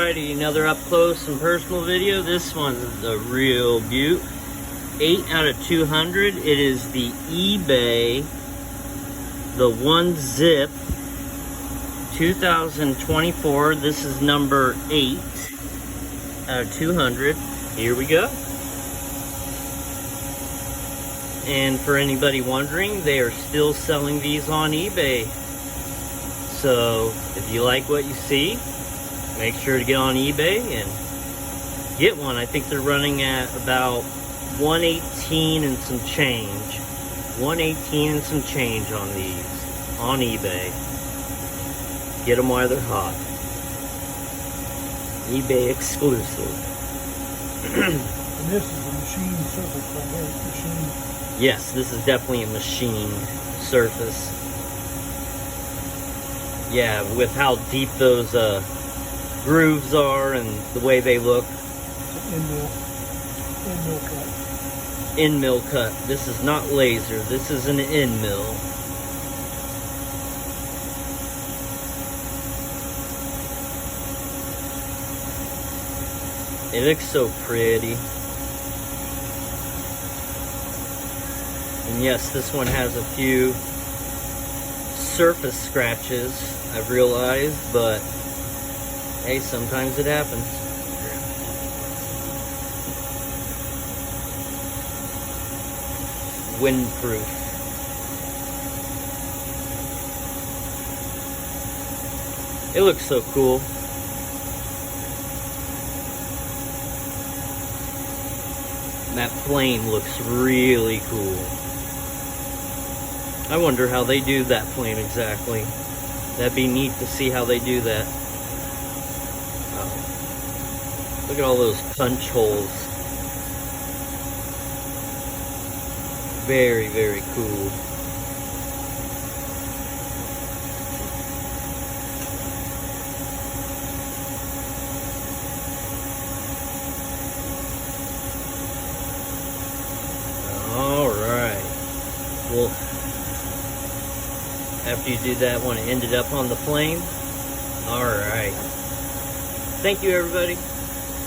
Alrighty, another up close and personal video. This one's a real beaut. 8 out of 200. It is the eBay, the 1-zip 2024. This is number 8 out of 200. Here we go. And for anybody wondering, they are still selling these on eBay. So if you like what you see, make sure to get on eBay and get one. I think they're running at about $118 and some change. $118 and some change on these on eBay. Get them while they're hot. eBay exclusive. And this is a machine surface right here. Machine. Yes, this is definitely a machined surface. Yeah, with how deep those grooves are and the way they look. In-mill cut. In-mill cut. This is not laser. This is an in-mill. It looks so pretty. And yes, this one has a few surface scratches, I've realized, but hey, sometimes it happens. Windproof. It looks so cool. That flame looks really cool. I wonder how they do that flame exactly. That'd be neat to see how they do that. Oh. Look at all those punch holes. Very, very cool. All right. Well, after you do that one, it ended up on the flame. All right. Thank you, everybody.